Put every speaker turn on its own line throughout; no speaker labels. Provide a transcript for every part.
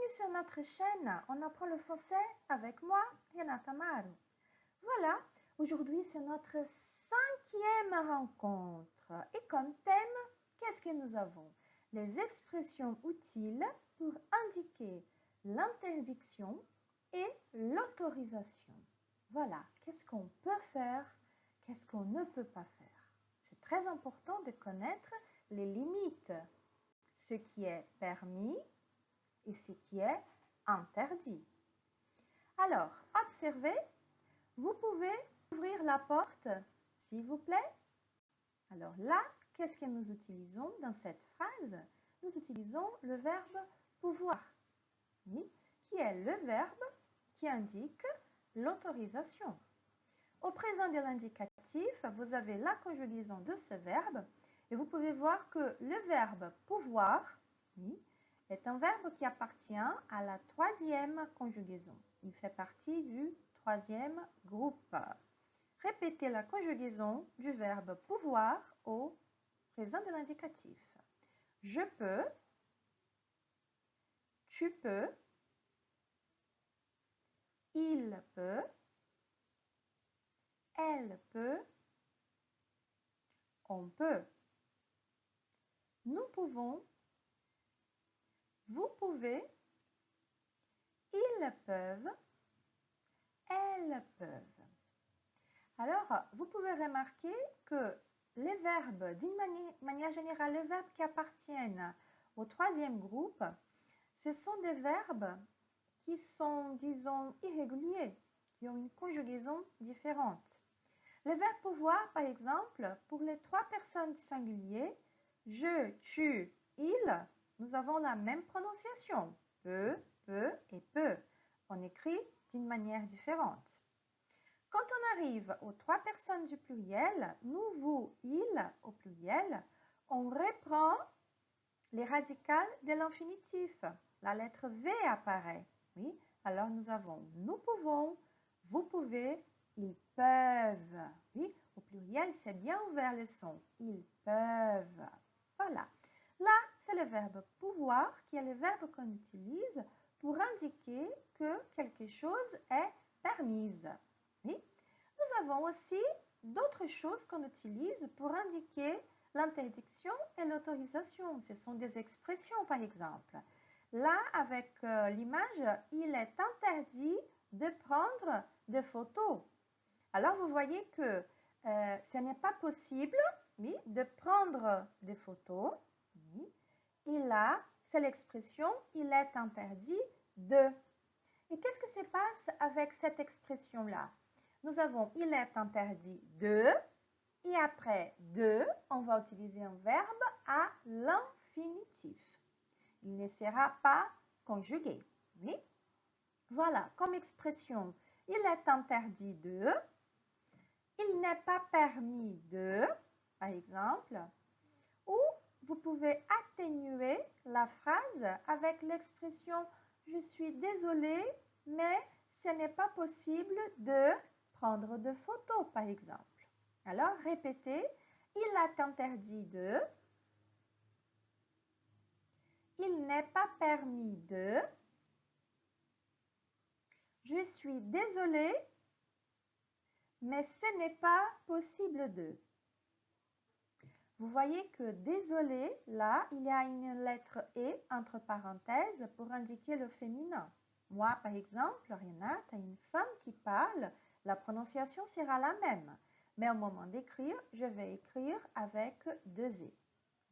Bienvenue sur notre chaîne. On apprend le français avec moi, Renata Maru. Voilà, aujourd'hui c'est notre 5e rencontre. Et comme thème, qu'est-ce que nous avons? Les expressions utiles pour indiquer l'interdiction et l'autorisation. Voilà, qu'est-ce qu'on peut faire, qu'est-ce qu'on ne peut pas faire. C'est très important de connaître les limites, ce qui est permis et ce qui est interdit. Alors, observez, vous pouvez ouvrir la porte, s'il vous plaît. Alors là, qu'est-ce que nous utilisons dans cette phrase? Nous utilisons le verbe pouvoir, oui, qui est le verbe qui indique l'autorisation. Au présent de l'indicatif, vous avez la conjugaison de ce verbe et vous pouvez voir que le verbe pouvoir, oui, est un verbe qui appartient à la 3e conjugaison. Il fait partie du 3e groupe. Répétez la conjugaison du verbe pouvoir au présent de l'indicatif. Je peux, tu peux, il peut, elle peut, on peut. Nous pouvons, vous pouvez, ils peuvent, elles peuvent. Alors, vous pouvez remarquer que les verbes, d'une manière générale, les verbes qui appartiennent au 3e groupe, ce sont des verbes qui sont, disons, irréguliers, qui ont une conjugaison différente. Le verbe pouvoir, par exemple, pour les 3 personnes singuliers, je, tu, il, nous avons la même prononciation, peut et peut. On écrit d'une manière différente. Quand on arrive aux 3 personnes du pluriel, nous, vous, il, au pluriel, on reprend les radicales de l'infinitif. La lettre V apparaît. Oui, alors nous avons nous pouvons, vous pouvez, ils peuvent. Oui, au pluriel, c'est bien ouvert le son. Ils peuvent. Voilà. Là, c'est le verbe pouvoir qui est le verbe qu'on utilise pour indiquer que quelque chose est permise. Oui. Nous avons aussi d'autres choses qu'on utilise pour indiquer l'interdiction et l'autorisation. Ce sont des expressions, par exemple. Là, avec l'image, il est interdit de prendre des photos. Alors, vous voyez que ce n'est pas possible, oui, de prendre des photos. Oui. Et là, c'est l'expression « il est interdit de ». Et qu'est-ce qui se passe avec cette expression-là? Nous avons « il est interdit de » et après « de », on va utiliser un verbe à l'infinitif. Il ne sera pas conjugué. Oui? Voilà, comme expression « il est interdit de », il n'est pas permis de, par exemple, ou vous pouvez atténuer la phrase avec l'expression « je suis désolé, mais ce n'est pas possible de prendre de photos » par exemple. Alors, répétez « il est interdit de », « il n'est pas permis de », « je suis désolé, mais ce n'est pas possible de ». Vous voyez que désolé, là, il y a une lettre « et » entre parenthèses pour indiquer le féminin. Moi, par exemple, Renata, une femme qui parle, la prononciation sera la même. Mais au moment d'écrire, je vais écrire avec 2 « et ».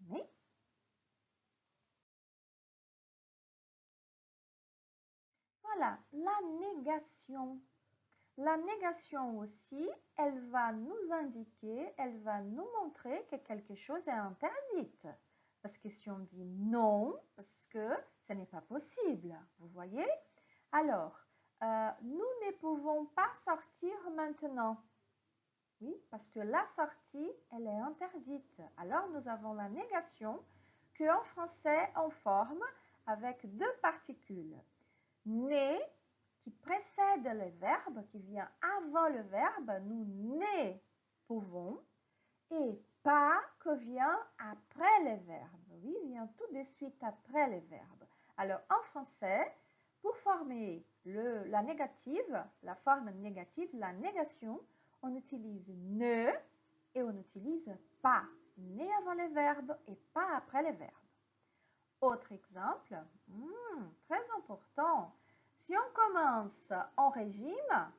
Oui. Voilà, la négation. La négation aussi, elle va nous indiquer, elle va nous montrer que quelque chose est interdite. Parce que si on dit non, parce que ce n'est pas possible, vous voyez? Alors, nous ne pouvons pas sortir maintenant. Oui, parce que la sortie, elle est interdite. Alors, nous avons la négation qu'en français, on forme avec 2 particules. Né, qui précède le verbe, qui vient avant le verbe, nous ne pouvons, et pas que vient après le verbe. Oui, vient tout de suite après le verbe. Alors, en français, pour former la négative, la forme négative, la négation, on utilise ne et on utilise pas. Ne avant les verbes et pas après les verbes. Autre exemple, très important. Si on commence en régime,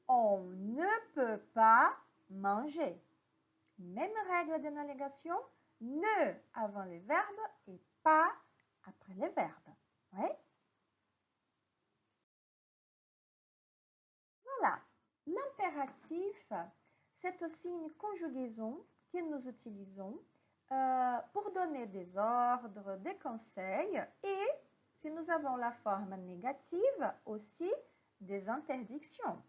on ne peut pas manger. Même règle de la négation, ne avant les verbes et pas après les verbes. Oui? Voilà. L'impératif, c'est aussi une conjugaison que nous utilisons pour donner des ordres, des conseils et, si nous avons la forme négative, aussi des interdictions.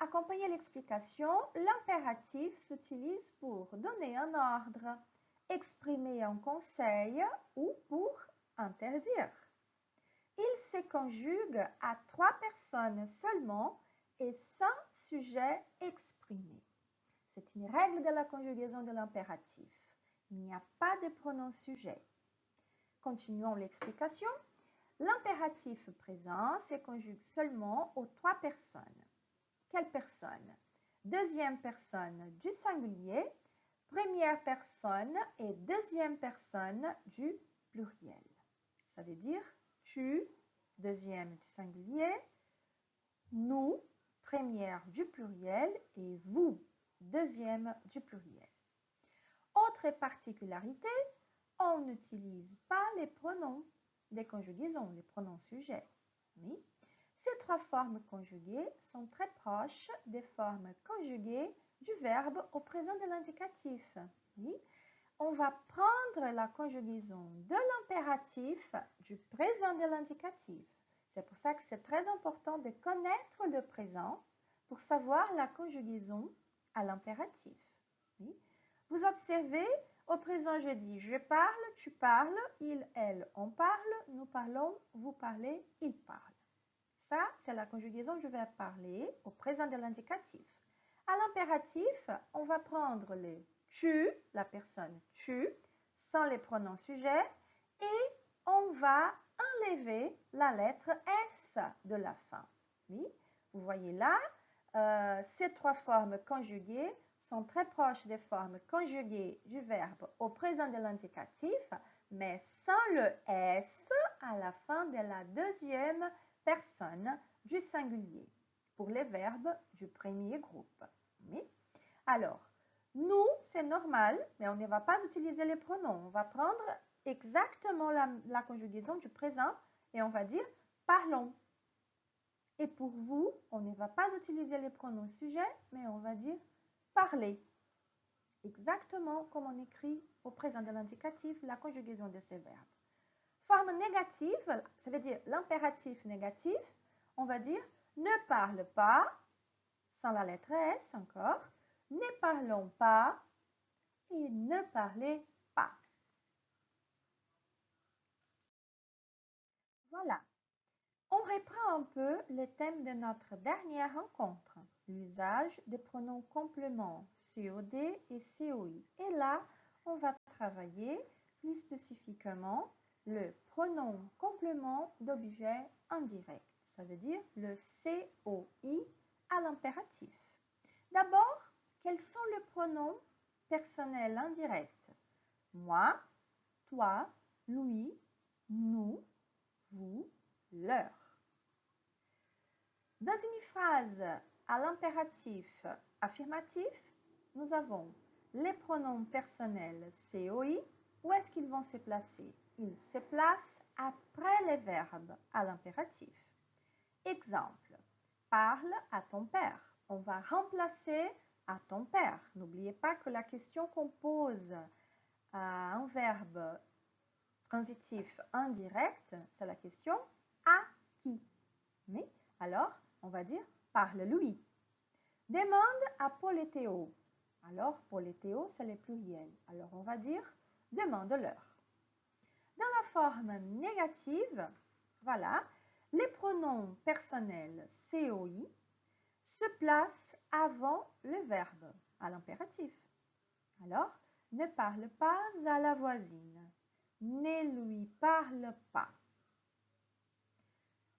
Accompagner l'explication, l'impératif s'utilise pour donner un ordre, exprimer un conseil ou pour interdire. Il se conjugue à 3 personnes seulement et sans sujet exprimé. C'est une règle de la conjugaison de l'impératif. Il n'y a pas de pronom sujet. Continuons l'explication. L'impératif présent se conjugue seulement aux 3 personnes. Quelle personne? Deuxième personne du singulier, première personne et deuxième personne du pluriel. Ça veut dire tu, deuxième du singulier, nous, première du pluriel et vous, deuxième du pluriel. Autre particularité, on n'utilise pas les pronoms des conjugaisons, les pronoms sujets. Oui. Ces 3 formes conjuguées sont très proches des formes conjuguées du verbe au présent de l'indicatif. Oui. On va prendre la conjugaison de l'impératif du présent de l'indicatif. C'est pour ça que c'est très important de connaître le présent pour savoir la conjugaison à l'impératif. Oui. Vous observez, au présent je dis je parle, tu parles, il, elle, on parle, nous parlons, vous parlez, il parle. Ça, c'est la conjugaison je vais parler au présent de l'indicatif. À l'impératif, on va prendre les tu, la personne tu, sans les pronoms sujets, et on va enlever la lettre S de la fin. Oui, vous voyez là, ces 3 formes conjuguées sont très proches des formes conjuguées du verbe au présent de l'indicatif, mais sans le S à la fin de la deuxième personne du singulier pour les verbes du premier groupe. Oui. Alors, nous, c'est normal, mais on ne va pas utiliser les pronoms. On va prendre exactement la conjugaison du présent et on va dire parlons. Et pour vous, on ne va pas utiliser les pronoms sujets, mais on va dire parler. Exactement comme on écrit au présent de l'indicatif la conjugaison de ces verbes. Forme négative, ça veut dire l'impératif négatif, on va dire ne parle pas, sans la lettre S encore, ne parlons pas et ne parlez pas. Voilà. On reprend un peu le thème de notre dernière rencontre, l'usage des pronoms compléments COD et COI. Et là, on va travailler plus spécifiquement le pronom complément d'objet indirect, ça veut dire le COI à l'impératif. D'abord, quels sont les pronoms personnels indirects? Moi, toi, lui, nous, vous, leur. Dans une phrase à l'impératif affirmatif, nous avons les pronoms personnels COI. Où est-ce qu'ils vont se placer? Ils se placent après les verbes à l'impératif. Exemple, parle à ton père. On va remplacer à ton père. N'oubliez pas que la question qu'on pose à un verbe transitif indirect, c'est la question à qui? Mais alors, on va dire parle-lui. Demande à Paul et Théo. Alors, Paul et Théo, c'est les pluriels. Alors, on va dire demande-leur. Dans la forme négative, voilà, les pronoms personnels COI se placent avant le verbe à l'impératif. Alors, ne parle pas à la voisine. Ne lui parle pas.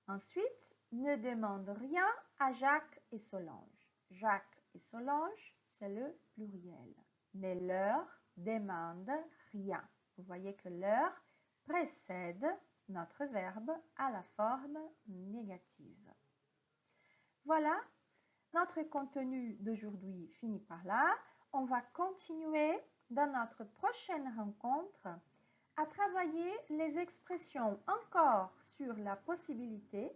Ensuite, ne demande rien à Jacques et Solange. Jacques et Solange, c'est le pluriel. Ne leur demande rien. Vous voyez que leur précède notre verbe à la forme négative. Voilà, notre contenu d'aujourd'hui finit par là. On va continuer dans notre prochaine rencontre à travailler les expressions encore sur la possibilité.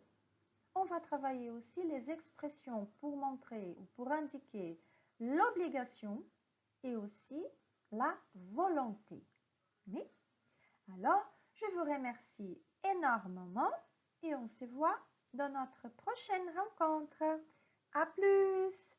On va travailler aussi les expressions pour montrer ou pour indiquer l'obligation et aussi la volonté. Oui. Alors, je vous remercie énormément et on se voit dans notre prochaine rencontre. À plus!